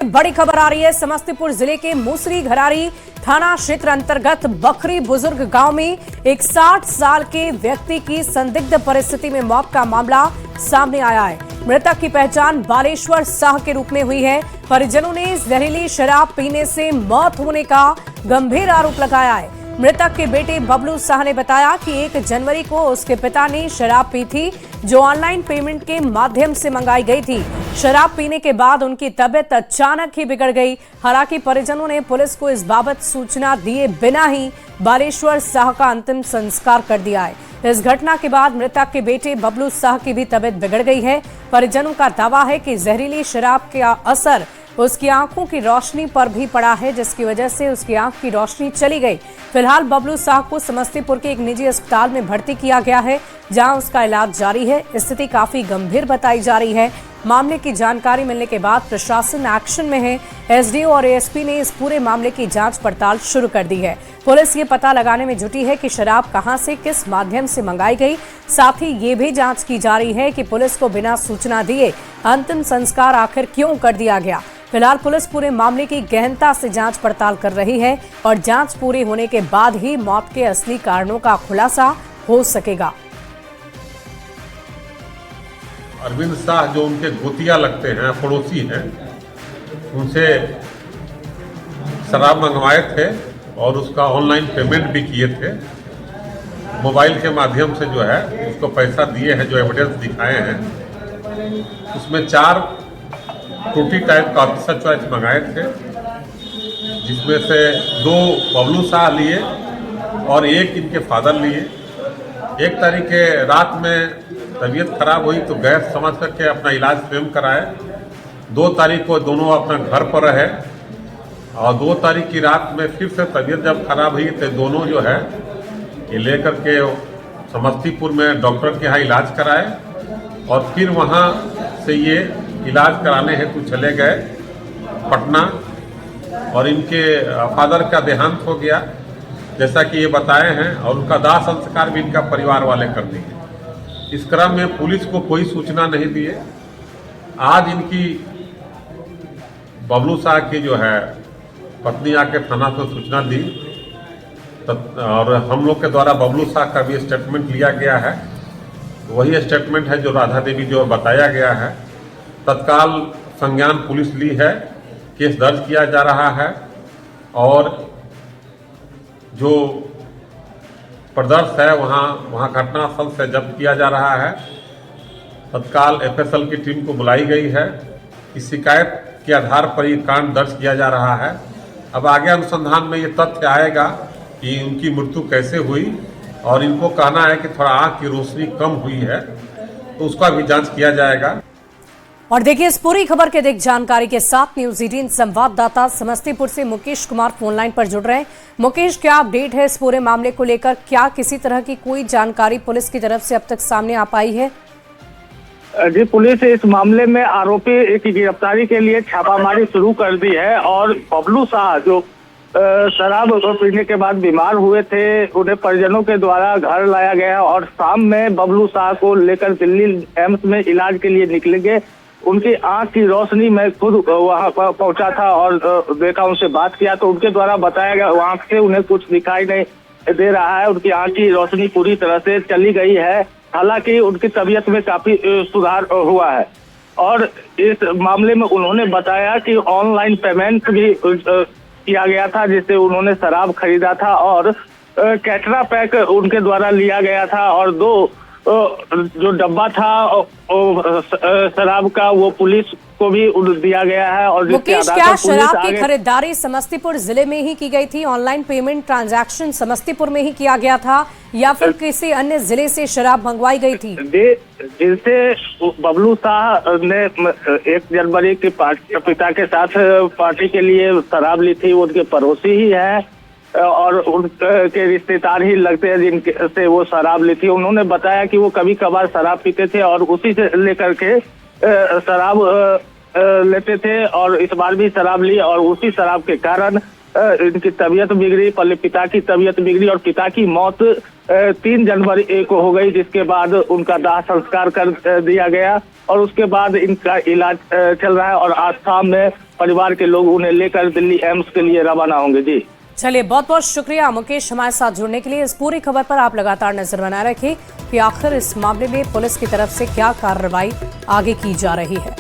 बड़ी खबर आ रही है। समस्तीपुर जिले के मूसरी घरारी थाना क्षेत्र अंतर्गत बखरी बुजुर्ग गांव में एक 60 साल के व्यक्ति की संदिग्ध परिस्थिति में मौत का मामला सामने आया है। मृतक की पहचान बालेश्वर शाह के रूप में हुई है। परिजनों ने जहरीली शराब पीने से मौत होने का गंभीर आरोप लगाया है। मृतक के बेटे बबलू शाह ने बताया कि 1 जनवरी को उसके पिता ने शराब पी थी, जो ऑनलाइन पेमेंट के माध्यम से मंगाई गई थी। शराब पीने के बाद उनकी तबीयत अचानक ही बिगड़ गई। हालांकि परिजनों ने पुलिस को इस बाबत सूचना दिए बिना ही बालेश्वर शाह का अंतिम संस्कार कर दिया है। इस घटना के बाद मृतक के बेटे बबलू शाह की भी तबीयत बिगड़ गई है। परिजनों का दावा है कि जहरीली शराब का असर उसकी आंखों की रोशनी पर भी पड़ा है, जिसकी वजह से उसकी आंख की रोशनी चली गई। फिलहाल बबलू शाह को समस्तीपुर के एक निजी अस्पताल में भर्ती किया गया है, जहां उसका इलाज जारी है। स्थिति काफी गंभीर बताई जा रही है। मामले की जानकारी मिलने के बाद प्रशासन एक्शन में है। एसडीओ और एएसपी ने इस पूरे मामले की जांच पड़ताल शुरू कर दी है। पुलिस ये पता लगाने में जुटी है कि शराब कहां से किस माध्यम से मंगाई गई। साथ ही ये भी जांच की जा रही है कि पुलिस को बिना सूचना दिए अंतिम संस्कार आखिर क्यों कर दिया गया। फिलहाल पुलिस पूरे मामले की गहनता से जांच पड़ताल कर रही है और जांच पूरी होने के बाद ही मौत के असली कारणों का खुलासा हो सकेगा। अरविंद शाह जो उनके गोतिया लगते हैं, पड़ोसी हैं, उनसे शराब मंगवाए थे और उसका ऑनलाइन पेमेंट भी किए थे। मोबाइल के माध्यम से जो है उसको पैसा दिए हैं, जो एविडेंस दिखाए हैं। उसमें 4 टूटी टाइप का ऑफिसर चॉइस मंगाए थे, जिसमें से 2 बबलू शाह लिए और 1 इनके फादर लिए। 1 तारीख के रात में तबीयत खराब हुई तो गैस समझ करके अपना इलाज स्वयं कराए। 2 तारीख को दोनों अपना घर पर रहे और 2 तारीख की रात में फिर से तबीयत जब खराब हुई तो दोनों जो है ये लेकर के समस्तीपुर में डॉक्टर के यहाँ इलाज कराए और फिर वहाँ से ये इलाज कराने हेतु चले गए पटना और इनके फादर का देहांत हो गया, जैसा कि ये बताए हैं, और उनका दाह संस्कार भी इनका परिवार वाले कर दिए। इस क्रम में पुलिस को कोई सूचना नहीं दिए। आज इनकी बबलू शाह की जो है पत्नी आके थाना से सूचना दी और हम लोग के द्वारा बबलू शाह का भी स्टेटमेंट लिया गया है। वही स्टेटमेंट है जो राधा देवी जो बताया गया है। तत्काल संज्ञान पुलिस ली है, केस दर्ज किया जा रहा है और जो प्रदर्श है वहाँ घटनास्थल से जब्त किया जा रहा है। तत्काल एफएसएल की टीम को बुलाई गई है। इस शिकायत के आधार पर ये कांड दर्ज किया जा रहा है। अब आगे अनुसंधान में ये तथ्य आएगा कि उनकी मृत्यु कैसे हुई और इनको कहना है कि थोड़ा आँख की रोशनी कम हुई है, तो उसका भी जांच किया जाएगा। और देखिए इस पूरी खबर के अधिक जानकारी के साथ न्यूज 18 संवाददाता समस्तीपुर से मुकेश कुमार फोन लाइन पर जुड़ रहे हैं। मुकेश, क्या अपडेट है इस पूरे मामले को लेकर? क्या किसी तरह की कोई जानकारी पुलिस की तरफ से अब तक सामने आ पाई है? जी, पुलिस इस मामले में आरोपी की गिरफ्तारी के लिए छापामारी शुरू कर दी है और बबलू शाह जो शराब पीने के बाद बीमार हुए थे, उन्हें परिजनों के द्वारा घर लाया गया और शाम में बबलू शाह को लेकर दिल्ली एम्स में इलाज के लिए निकलेंगे। उनकी आंख की रोशनी में खुद वहां पहुंचा था और देखा, उनसे बात किया तो उनके द्वारा बताया गया आंख से उन्हें कुछ दिखाई नहीं दे रहा है। उनकी आंख की रोशनी पूरी तरह से चली गई है। हालांकि उनकी तबीयत में काफी सुधार हुआ है और इस मामले में उन्होंने बताया कि ऑनलाइन पेमेंट भी किया गया था, जिससे उन्होंने शराब खरीदा था और कैटरा पैक उनके द्वारा लिया गया था और 2 जो डब्बा था शराब का वो पुलिस को भी दिया गया है। और मुकेश, क्या शराब की खरीदारी समस्तीपुर जिले में ही की गई थी? ऑनलाइन पेमेंट ट्रांजैक्शन समस्तीपुर में ही किया गया था या फिर किसी अन्य जिले से शराब मंगवाई गई थी? जिनसे बबलू शाह ने 1 जनवरी के पिता के साथ पार्टी के लिए शराब ली थी, वो उनके पड़ोसी ही है और उनके रिश्तेदार ही लगते हैं जिनके से वो शराब ली थी। उन्होंने बताया कि वो कभी कभार शराब पीते थे और उसी से लेकर के शराब लेते थे और इस बार भी शराब ली और उसी शराब के कारण इनकी तबीयत बिगड़ी। पहले पिता की तबीयत बिगड़ी और पिता की मौत 3 जनवरी को हो गई, जिसके बाद उनका दाह संस्कार कर दिया गया और उसके बाद इनका इलाज चल रहा है और आज शाम में परिवार के लोग उन्हें लेकर दिल्ली एम्स के लिए रवाना होंगे। जी चलिए, बहुत बहुत शुक्रिया मुकेश हमारे साथ जुड़ने के लिए। इस पूरी खबर पर आप लगातार नजर बनाए रखें कि आखिर इस मामले में पुलिस की तरफ से क्या कार्रवाई आगे की जा रही है।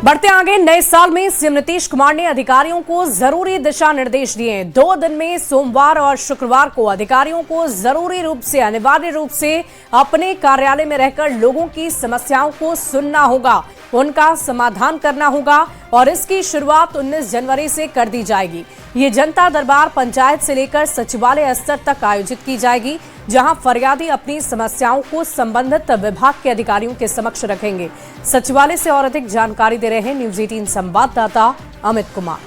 बढ़ते आगे, नए साल में सीएम नीतीश कुमार ने अधिकारियों को जरूरी दिशा निर्देश दिए हैं। 2 दिन में सोमवार और शुक्रवार को अधिकारियों को जरूरी रूप से, अनिवार्य रूप से अपने कार्यालय में रहकर लोगों की समस्याओं को सुनना होगा, उनका समाधान करना होगा और इसकी शुरुआत 19 जनवरी से कर दी जाएगी। ये जनता दरबार पंचायत से लेकर सचिवालय स्तर तक आयोजित की जाएगी, जहां फरियादी अपनी समस्याओं को संबंधित विभाग के अधिकारियों के समक्ष रखेंगे। सचिवालय से और अधिक जानकारी दे रहे हैं न्यूज 18 संवाददाता अमित कुमार।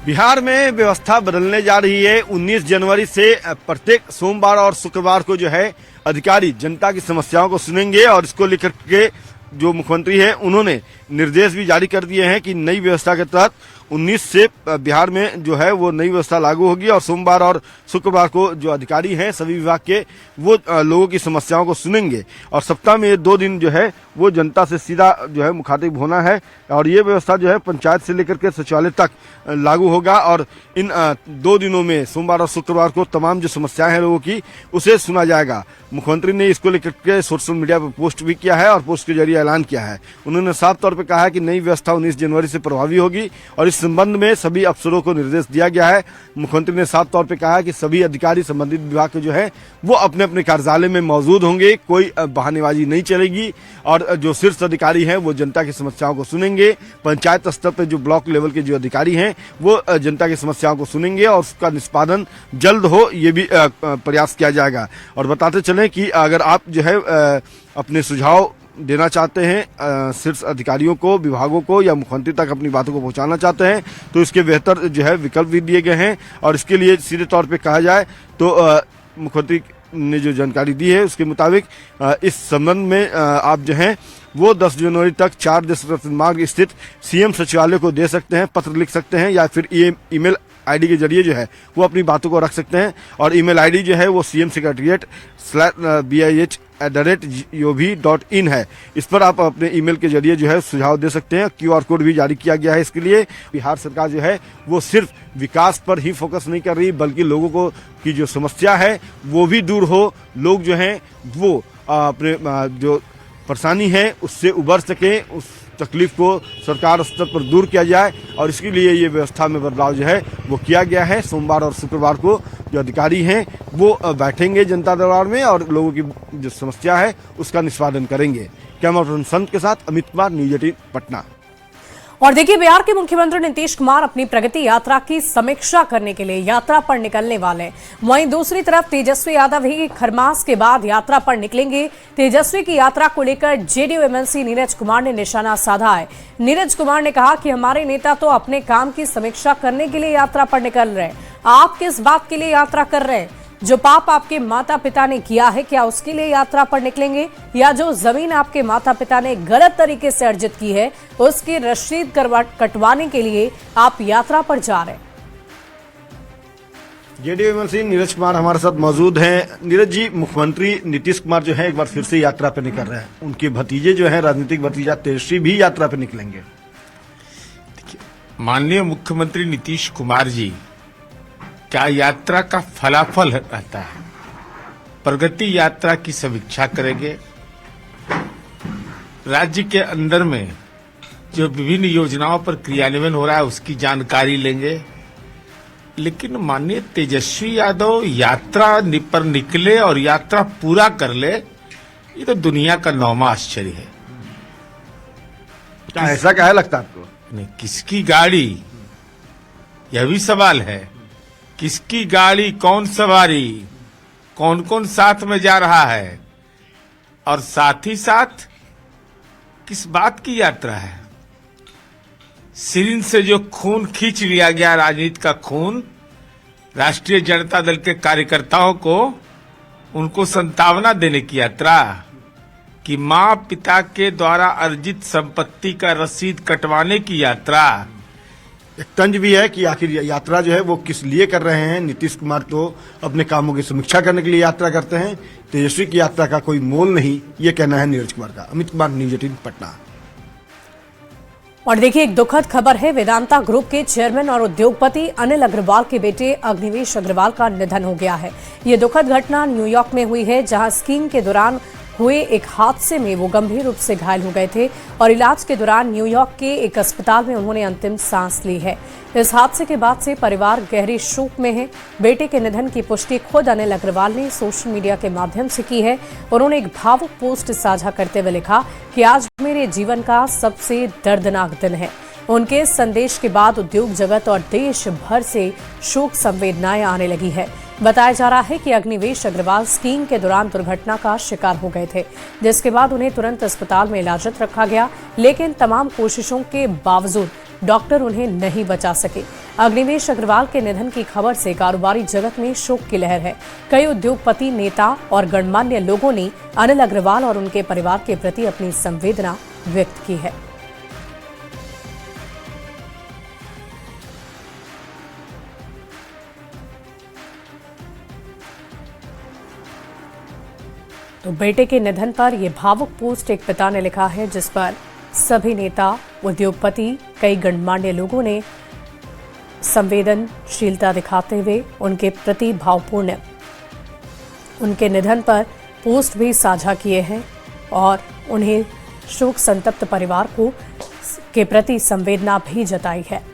बिहार में व्यवस्था बदलने जा रही है। 19 जनवरी से प्रत्येक सोमवार और शुक्रवार को जो है अधिकारी जनता की समस्याओं को सुनेंगे और इसको लेकर के जो मुख्यमंत्री है उन्होंने निर्देश भी जारी कर दिए हैं कि नई व्यवस्था के तहत 19 से बिहार में जो है वो नई व्यवस्था लागू होगी और सोमवार और शुक्रवार को जो अधिकारी हैं सभी विभाग के वो लोगों की समस्याओं को सुनेंगे और सप्ताह में 2 दिन जो है वो जनता से सीधा जो है मुखातिब होना है और ये व्यवस्था जो है पंचायत से लेकर के सचिवालय तक लागू होगा और इन 2 दिनों में सोमवार और शुक्रवार को तमाम जो समस्याएं हैं लोगों की उसे सुना जाएगा। मुख्यमंत्री ने इसको लेकर के सोशल मीडिया पर पोस्ट भी किया है और पोस्ट के जरिए ऐलान किया है। उन्होंने साफ तौर पर कहा है कि नई व्यवस्था 19 जनवरी से प्रभावी होगी और इस संबंध में सभी अफसरों को निर्देश दिया गया है। मुख्यमंत्री ने साफ तौर पर कहा है कि सभी अधिकारी संबंधित विभाग के जो है वो अपने अपने कार्यालय में मौजूद होंगे, कोई बहानेबाजी नहीं चलेगी और जो शीर्ष अधिकारी हैं वो जनता की समस्याओं को सुनेंगे। पंचायत स्तर पर जो ब्लॉक लेवल के जो अधिकारी हैं वो जनता की समस्याओं को सुनेंगे और उसका निष्पादन जल्द हो ये भी प्रयास किया जाएगा। और बताते चलें कि अगर आप जो है अपने सुझाव देना चाहते हैं शीर्ष अधिकारियों को, विभागों को या मुख्यमंत्री तक अपनी बातों को पहुंचाना चाहते हैं तो इसके बेहतर जो है विकल्प भी दिए गए हैं और इसके लिए सीधे तौर पे कहा जाए तो मुख्यमंत्री ने जो जानकारी दी है उसके मुताबिक इस संबंध में आप जो है वो 10 जनवरी तक 4 देशरत्न मार्ग स्थित सीएम सचिवालय को दे सकते हैं, पत्र लिख सकते हैं या फिर ईमेल आईडी के जरिए जो है वो अपनी बातों को रख सकते हैं और ईमेल आईडी जो है वो cm secretariat@bih.gov.in है। इस पर आप अपने ईमेल के जरिए जो है सुझाव दे सकते हैं। QR कोड भी जारी किया गया है इसके लिए। बिहार सरकार जो है वो सिर्फ विकास पर ही फोकस नहीं कर रही बल्कि लोगों को की जो समस्या है वो भी दूर हो, लोग जो हैं वो अपने जो परेशानी है उससे उबर सके, उस तकलीफ को सरकार स्तर पर दूर किया जाए और इसके लिए ये व्यवस्था में बदलाव जो है वो किया गया है। सोमवार और शुक्रवार को जो अधिकारी हैं वो बैठेंगे जनता दरबार में और लोगों की जो समस्या है उसका निष्पादन करेंगे। कैमरा पर्सन संत के साथ अमित कुमार, न्यूज 18 पटना। और देखिए, बिहार के मुख्यमंत्री नीतीश कुमार अपनी प्रगति यात्रा की समीक्षा करने के लिए यात्रा पर निकलने वाले हैं। वहीं दूसरी तरफ तेजस्वी यादव भी खरमास के बाद यात्रा पर निकलेंगे। तेजस्वी की यात्रा को लेकर जेडीयू एमएलसी नीरज कुमार ने निशाना साधा है। नीरज कुमार ने कहा कि हमारे नेता तो अपने काम की समीक्षा करने के लिए यात्रा पर निकल रहे हैं, आप किस बात के लिए यात्रा कर रहे हैं? जो पाप आपके माता पिता ने किया है क्या उसके लिए यात्रा पर निकलेंगे, या जो जमीन आपके माता पिता ने गलत तरीके से अर्जित की है उसकी रसीद कटवाने के लिए आप यात्रा पर जा रहे हैं? जेडीयू एमएलसी नीरज कुमार हमारे साथ मौजूद हैं। नीरज जी, मुख्यमंत्री नीतीश कुमार जो है एक बार फिर से यात्रा पर निकल रहे हैं। उनके भतीजे जो है राजनीतिक भतीजा तेजस्वी भी यात्रा पर निकलेंगे। देखिए, माननीय मुख्यमंत्री नीतीश कुमार जी क्या यात्रा का फलाफल रहता है, प्रगति यात्रा की समीक्षा करेंगे। राज्य के अंदर में जो विभिन्न योजनाओं पर क्रियान्वयन हो रहा है उसकी जानकारी लेंगे। लेकिन माननीय तेजस्वी यादव यात्रा पर निकले और यात्रा पूरा कर ले, ये तो दुनिया का 9वां आश्चर्य है। क्या ऐसा क्या है लगता है आपको? नहीं, किसकी गाड़ी, यह भी सवाल है। किसकी गाड़ी, कौन सवारी, कौन कौन साथ में जा रहा है और साथ ही साथ किस बात की यात्रा है। सिरिंज से जो खून खींच लिया गया, राजनीति का खून, राष्ट्रीय जनता दल के कार्यकर्ताओं को, उनको संतावना देने की यात्रा, कि मां पिता के द्वारा अर्जित संपत्ति का रसीद कटवाने की यात्रा। एक तंज भी है कि आखिर यात्रा जो है वो किस लिए कर रहे हैं। नीतीश कुमार तो अपने कामों की समीक्षा करने के लिए यात्रा करते हैं, तेजस्वी की यात्रा का कोई मोल नहीं, ये कहना है नीरज कुमार का। अमित कुमार, न्यूज 18 पटना। और देखिए, एक दुखद खबर है। वेदांता ग्रुप के चेयरमैन और उद्योगपति अनिल अग्रवाल के बेटे अग्निवेश अग्रवाल का निधन हो गया है। ये दुखद घटना न्यूयॉर्क में हुई है, जहां स्कीइंग के दौरान हुए एक हादसे में वो गंभीर रूप से घायल हो गए थे और इलाज के दौरान न्यूयॉर्क के एक अस्पताल में उन्होंने अंतिम सांस ली है। इस हादसे के बाद से परिवार गहरे शोक में है। बेटे के निधन की पुष्टि खुद अनिल अग्रवाल ने सोशल मीडिया के माध्यम से की है। उन्होंने एक भावुक पोस्ट साझा करते हुए लिखा कि आज मेरे जीवन का सबसे दर्दनाक दिन है। उनके संदेश के बाद उद्योग जगत और देश भर से शोक संवेदनाएं आने लगी है। बताया जा रहा है कि अग्निवेश अग्रवाल स्कीइंग के दौरान दुर्घटना का शिकार हो गए थे, जिसके बाद उन्हें तुरंत अस्पताल में इलाजत रखा गया, लेकिन तमाम कोशिशों के बावजूद डॉक्टर उन्हें नहीं बचा सके। अग्निवेश अग्रवाल के निधन की खबर से कारोबारी जगत में शोक की लहर है। कई उद्योगपति, नेता और गणमान्य लोगों ने अनिल अग्रवाल और उनके परिवार के प्रति अपनी संवेदना व्यक्त की है। तो बेटे के निधन पर यह भावुक पोस्ट एक पिता ने लिखा है, जिस पर सभी नेता, उद्योगपति, कई गणमान्य लोगों ने संवेदनशीलता दिखाते हुए उनके प्रति भावपूर्ण उनके निधन पर पोस्ट भी साझा किए हैं और उन्हें शोक संतप्त परिवार के प्रति संवेदना भी जताई है।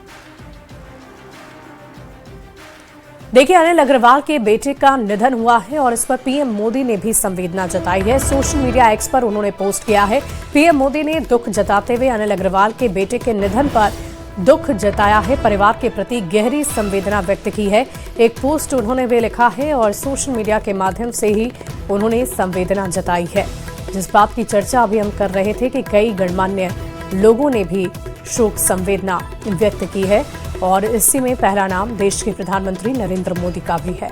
देखिए, अनिल अग्रवाल के बेटे का निधन हुआ है और इस पर पीएम मोदी ने भी संवेदना जताई है। सोशल मीडिया एक्स पर उन्होंने पोस्ट किया है। पीएम मोदी ने दुख जताते हुए अनिल अग्रवाल के बेटे के निधन पर दुख जताया है, परिवार के प्रति गहरी संवेदना व्यक्त की है। एक पोस्ट उन्होंने भी लिखा है और सोशल मीडिया के माध्यम से ही उन्होंने संवेदना जताई है। जिस बात की चर्चा अभी हम कर रहे थे कि कई गणमान्य लोगों ने भी शोक संवेदना व्यक्त की है और इसी में पहला नाम देश के प्रधानमंत्री नरेंद्र मोदी का भी है।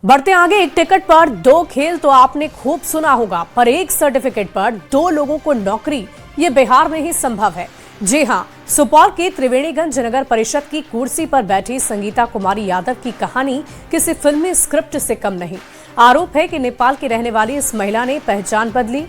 बढ़ते आगे, एक टिकट पर 2 खेल तो आपने खूब सुना होगा, पर एक सर्टिफिकेट पर 2 लोगों को नौकरी, ये बिहार में ही संभव है। जी हां, सुपौल के त्रिवेणीगंज नगर परिषद की कुर्सी पर बैठी संगीता कुमारी यादव की कहानी किसी फिल्मी स्क्रिप्ट से कम नहीं। आरोप है कि नेपाल की रहने वाली इस महिला ने पहचान बदली,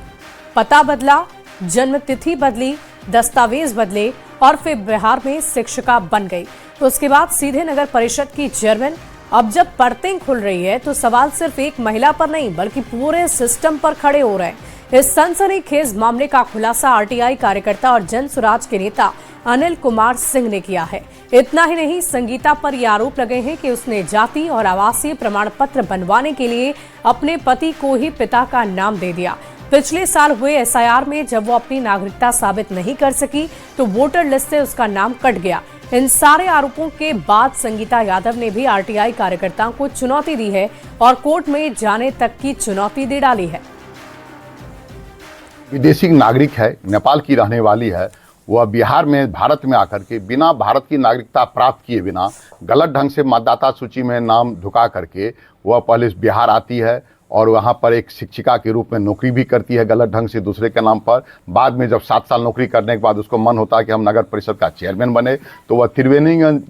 पता बदला, जन्म तिथि बदली, दस्तावेज बदले और फिर बिहार में शिक्षिका बन गई। तो उसके बाद सीधे नगर परिषद की चेयरमैन। अब जब परतें खुल रही है तो सवाल सिर्फ एक महिला पर नहीं बल्कि पूरे सिस्टम पर खड़े हो रहे हैं। इस सनसनीखेज मामले का खुलासा आरटीआई कार्यकर्ता और जन स्वराज के नेता अनिल कुमार सिंह ने किया है। इतना ही नहीं, संगीता पर यह आरोप लगे हैं कि उसने जाति और आवासीय प्रमाण पत्र बनवाने के लिए अपने पति को ही पिता का नाम दे दिया। पिछले साल हुए एसआईआर में जब वो अपनी नागरिकता साबित नहीं कर सकी तो वोटर लिस्ट से उसका नाम कट गया। इन सारे आरोपों के बाद संगीता यादव ने भी आरटीआई कार्यकर्ताओं को चुनौती दी है और कोर्ट में जाने तक की चुनौती दे डाली है। विदेशी नागरिक है, नेपाल की रहने वाली है, वह बिहार में भारत में आकर के बिना भारत की नागरिकता प्राप्त किए बिना गलत ढंग से मतदाता सूची में नाम ढुका करके वह पहले बिहार आती है और वहाँ पर एक शिक्षिका के रूप में नौकरी भी करती है गलत ढंग से दूसरे के नाम पर। बाद में जब 7 साल नौकरी करने के बाद उसको मन होता है कि हम नगर परिषद का चेयरमैन बने, तो वह त्रिवेणीगंज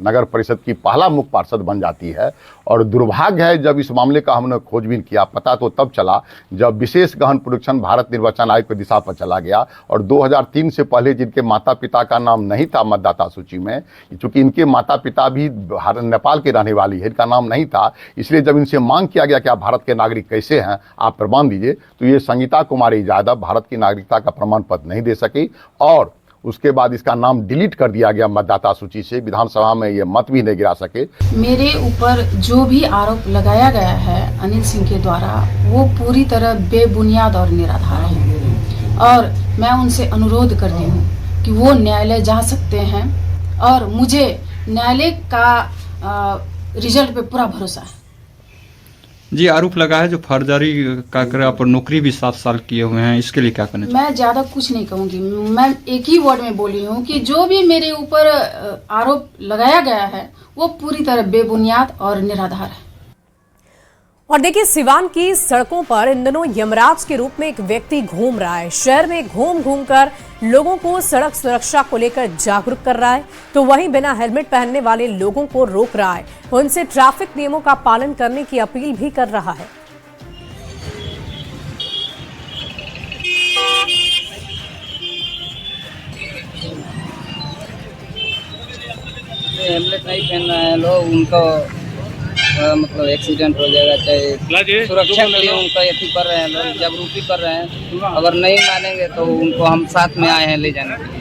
नगर परिषद की पहला मुख्य पार्षद बन जाती है। और दुर्भाग्य है, जब इस मामले का हमने खोजबीन किया, पता तो तब चला जब विशेष गहन प्रोडक्शन भारत निर्वाचन आयोग की दिशा पर चला गया और 2003 से पहले जिनके माता पिता का नाम नहीं था मतदाता सूची में, चूंकि इनके माता पिता भी नेपाल के रहने वाली है, इनका नाम नहीं था, इसलिए जब इनसे मांग किया गया कि आप भारत के नागरिक कैसे हैं, आप प्रमाण दीजिए, तो ये संगीता कुमारी यादव भारत की नागरिकता का प्रमाण पत्र नहीं दे सकी और उसके बाद इसका नाम डिलीट कर दिया गया मतदाता सूची से। विधानसभा में ये मत भी नहीं गिरा सके। मेरे ऊपर जो भी आरोप लगाया गया है अनिल सिंह के द्वारा, वो पूरी तरह बेबुनियाद और निराधार है और मैं उनसे अनुरोध करती हूँ कि वो न्यायालय जा सकते हैं और मुझे न्यायालय का रिजल्ट पे पूरा भरोसा है। जी, आरोप लगा है जो फर्जरी का कर पर नौकरी भी 7 साल किए हुए हैं, इसके लिए क्या करना चाहिए? मैं ज्यादा कुछ नहीं कहूंगी, मैं एक ही वर्ड में बोली हूँ कि जो भी मेरे ऊपर आरोप लगाया गया है वो पूरी तरह बेबुनियाद और निराधार है। और देखिए, सिवान की सड़कों पर इन दिनों यमराज के रूप में एक व्यक्ति घूम रहा है। शहर में घूम घूम कर लोगों को सड़क सुरक्षा को लेकर जागरूक कर रहा है, तो वहीं बिना हेलमेट पहनने वाले लोगों को रोक रहा है, उनसे ट्रैफिक नियमों का पालन करने की अपील भी कर रहा है। नहीं पहन रहे हैं लोग, उनको मतलब एक्सीडेंट हो जाएगा, चाहे सुरक्षा के लिए उनको एथी कर रहे हैं लोग, जागरूकता कर रहे हैं। अगर नहीं मानेंगे तो उनको हम साथ में आए हैं ले जाने के लिए।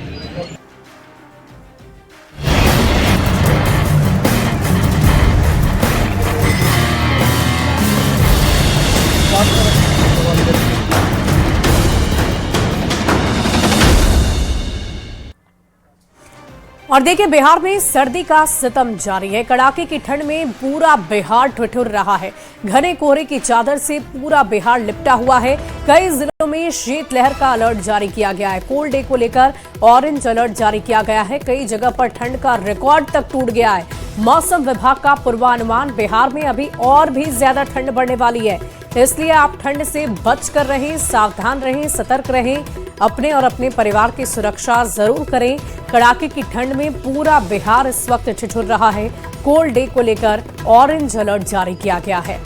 और देखिए, बिहार में सर्दी का सितम जारी है। कड़ाके की ठंड में पूरा बिहार ठिठुर रहा है। घने कोहरे की चादर से पूरा बिहार लिपटा हुआ है। कई जिलों में शीतलहर का अलर्ट जारी किया गया है। कोल्ड डे को लेकर ऑरेंज अलर्ट जारी किया गया है। कई जगह पर ठंड का रिकॉर्ड तक टूट गया है। मौसम विभाग का पूर्वानुमान, बिहार में अभी और भी ज्यादा ठंड बढ़ने वाली है, इसलिए आप ठंड से बच कर रहें, सावधान रहें, सतर्क रहें, अपने और अपने परिवार की सुरक्षा जरूर करें। कड़ाके की ठंड में पूरा बिहार इस वक्त ठिठुर रहा है। कोल्ड डे को लेकर ऑरेंज अलर्ट जारी किया गया है।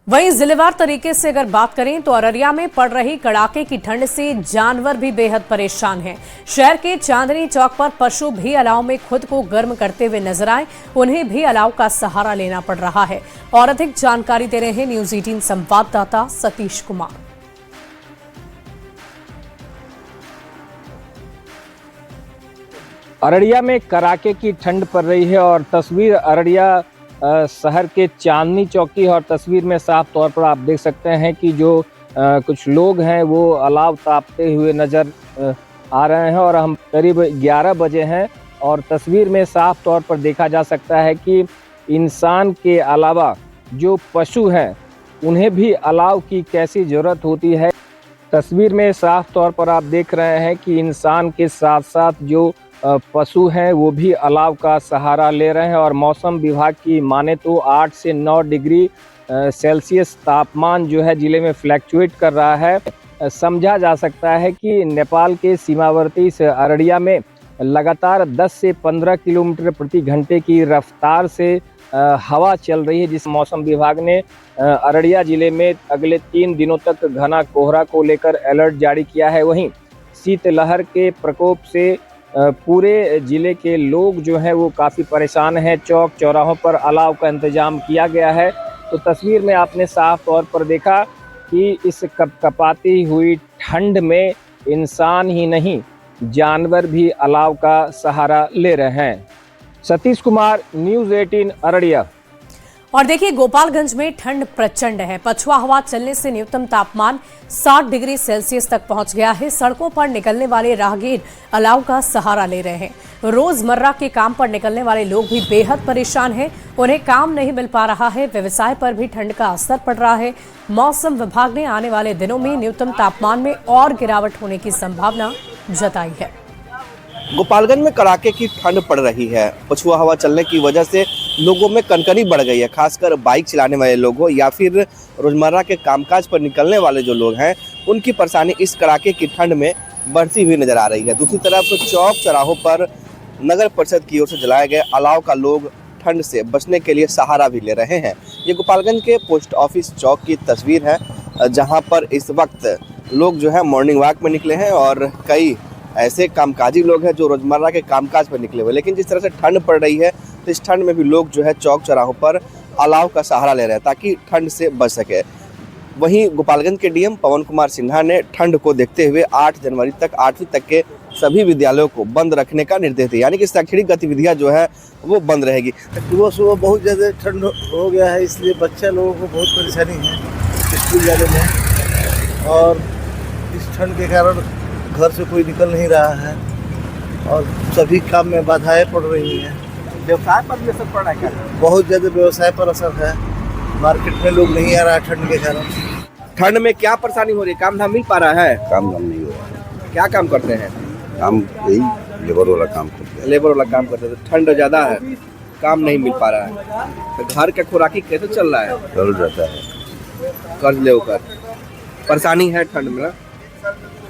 वहीं जिलेवार तरीके से अगर बात करें तो अररिया में पड़ रही कड़ाके की ठंड से जानवर भी बेहद परेशान हैं। शहर के चांदनी चौक पर पशु भी अलाव में खुद को गर्म करते हुए नजर आए। उन्हें भी अलाव का सहारा लेना पड़ रहा है। और अधिक जानकारी दे रहे हैं न्यूज 18 संवाददाता सतीश कुमार। अररिया में कड़ाके की ठंड पड़ रही है और तस्वीर अररिया शहर के चांदनी चौक की, और तस्वीर में साफ तौर पर आप देख सकते हैं कि जो कुछ लोग हैं वो अलाव तापते हुए नज़र आ रहे हैं। और हम करीब 11 बजे हैं और तस्वीर में साफ तौर पर देखा जा सकता है कि इंसान के अलावा जो पशु हैं उन्हें भी अलाव की कैसी ज़रूरत होती है। तस्वीर में साफ तौर पर आप देख रहे हैं कि इंसान के साथ साथ जो पशु हैं वो भी अलाव का सहारा ले रहे हैं। और मौसम विभाग की माने तो 8 से 9 डिग्री सेल्सियस तापमान जो है जिले में फ्लैक्चुएट कर रहा है। समझा जा सकता है कि नेपाल के सीमावर्ती से अररिया में लगातार 10 से 15 किलोमीटर प्रति घंटे की रफ्तार से हवा चल रही है, जिस मौसम विभाग ने अररिया जिले में अगले 3 दिनों तक घना कोहरा को लेकर अलर्ट जारी किया है। वहीं शीतलहर के प्रकोप से पूरे जिले के लोग जो हैं वो काफ़ी परेशान हैं। चौक चौराहों पर अलाव का इंतजाम किया गया है। तो तस्वीर में आपने साफ तौर पर देखा कि इस कपकपाती हुई ठंड में इंसान ही नहीं जानवर भी अलाव का सहारा ले रहे हैं। सतीश कुमार, न्यूज़ 18 अररिया। और देखिए, गोपालगंज में ठंड प्रचंड है। पछुआ हवा चलने से न्यूनतम तापमान 60 डिग्री सेल्सियस तक पहुंच गया है। सड़कों पर निकलने वाले राहगीर अलाव का सहारा ले रहे हैं। रोजमर्रा के काम पर निकलने वाले लोग भी बेहद परेशान हैं। उन्हें काम नहीं मिल पा रहा है। व्यवसाय पर भी ठंड का असर पड़ रहा है। मौसम विभाग ने आने वाले दिनों में न्यूनतम तापमान में और गिरावट होने की संभावना जताई है। गोपालगंज में कड़ाके की ठंड पड़ रही है। पछुआ हवा चलने की वजह से लोगों में कनकनी बढ़ गई है। खासकर बाइक चलाने वाले लोगों या फिर रोजमर्रा के कामकाज पर निकलने वाले जो लोग हैं उनकी परेशानी इस कड़ाके की ठंड में बढ़ती हुई नजर आ रही है। दूसरी तरफ चौक चौराहों पर नगर परिषद की ओर से जलाए गए अलाव का लोग ठंड से बचने के लिए सहारा भी ले रहे हैं। ये गोपालगंज के पोस्ट ऑफिस चौक की तस्वीर है, जहाँ पर इस वक्त लोग जो है मॉर्निंग वॉक में निकले हैं और कई ऐसे कामकाजी लोग हैं जो रोजमर्रा के कामकाज पर निकले हुए। लेकिन जिस तरह से ठंड पड़ रही है तो इस ठंड में भी लोग जो है चौक चौराहों पर अलाव का सहारा ले रहे हैं ताकि ठंड से बच सके। वहीं गोपालगंज के डीएम पवन कुमार सिन्हा ने ठंड को देखते हुए 8 जनवरी तक 8वीं तक के सभी विद्यालयों को बंद रखने का निर्देश दिया, यानी कि शैक्षणिक गतिविधियां जो है वो बंद रहेगी। सुबह बहुत ज़्यादा ठंड हो गया है, इसलिए बच्चा लोगों को बहुत परेशानी है स्कूल जाने में। और इस ठंड के कारण घर से कोई निकल नहीं रहा है और सभी काम में बाधाएं पड़ रही हैं। व्यवसाय पर भी असर पड़ रहा है क्या? बहुत ज़्यादा व्यवसाय पर असर है। मार्केट में लोग नहीं आ रहा है ठंड के कारण। ठंड में क्या परेशानी हो रही है? काम धाम मिल पा रहा है? काम धाम नहीं हो रहा है। क्या काम करते हैं? काम यही लेबर वाला काम करते हैं। लेबर वाला काम करते हैं। तो ठंड ज़्यादा है, काम नहीं मिल पा रहा है। तो घर का खुराकी कैसे चल रहा है? चल जाता है कर्ज ले होकर। परेशानी है ठंड में ना।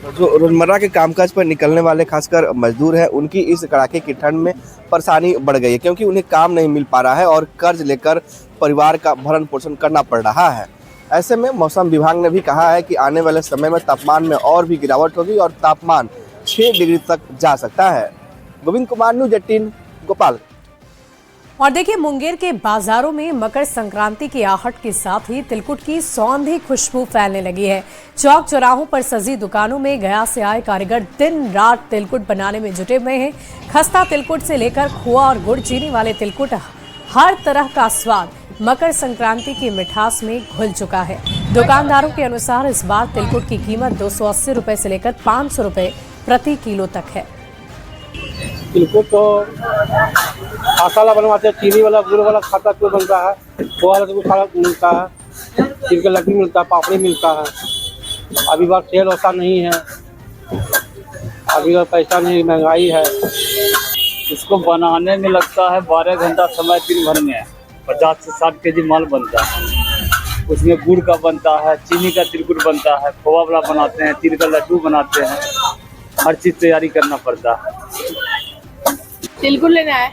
जो रोजमर्रा के कामकाज पर निकलने वाले खासकर मजदूर हैं उनकी इस कड़ाके की ठंड में परेशानी बढ़ गई है, क्योंकि उन्हें काम नहीं मिल पा रहा है और कर्ज लेकर परिवार का भरण पोषण करना पड़ रहा है। ऐसे में मौसम विभाग ने भी कहा है कि आने वाले समय में तापमान में और भी गिरावट होगी और तापमान 6 डिग्री तक जा सकता है। गोविंद कुमार, न्यूज 18 गोपाल। और देखिए, मुंगेर के बाजारों में मकर संक्रांति की आहट के साथ ही तिलकुट की सौंधी खुशबू फैलने लगी है। चौक चौराहों पर सजी दुकानों में गया से आए कारीगर दिन रात तिलकुट बनाने में जुटे हुए हैं। खस्ता तिलकुट से लेकर खोआ और गुड़ चीनी वाले तिलकुट, हर तरह का स्वाद मकर संक्रांति की मिठास में घुल चुका है। दुकानदारों के अनुसार इस बार तिलकुट की कीमत 280 रुपए से लेकर 500 रुपए प्रति किलो तक है। तिलकुट तो मसाला बनवाते हैं, चीनी वाला, गुड़ वाला खाता तो बनता है, वो वाला तो खाना मिलता है, तिल का लड्डू मिलता है, पापड़ी मिलता है। अभी बार सेल होता नहीं है, अभी बार पैसा नहीं, महंगाई है। इसको बनाने में लगता है 12 घंटा समय दिन भर में। 50 से 60 केजी माल बनता है। उसमें गुड़ का बनता है, चीनी का तिलकुट बनता है, खोआ वाला बनाते हैं, तिल का लड्डू बनाते हैं, हर चीज तैयारी करना पड़ता है। तिलकुट लेना है।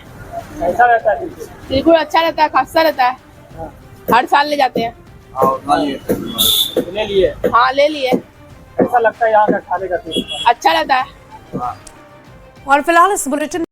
कैसा रहता है तिलकुट? अच्छा रहता है, खस्ता रहता है, हर साल ले जाते हैं। ले लिए? हाँ, ले लिए। कैसा लगता है यहाँ का खाने का? अच्छा रहता है। और फिलहाल इस बुलेटिन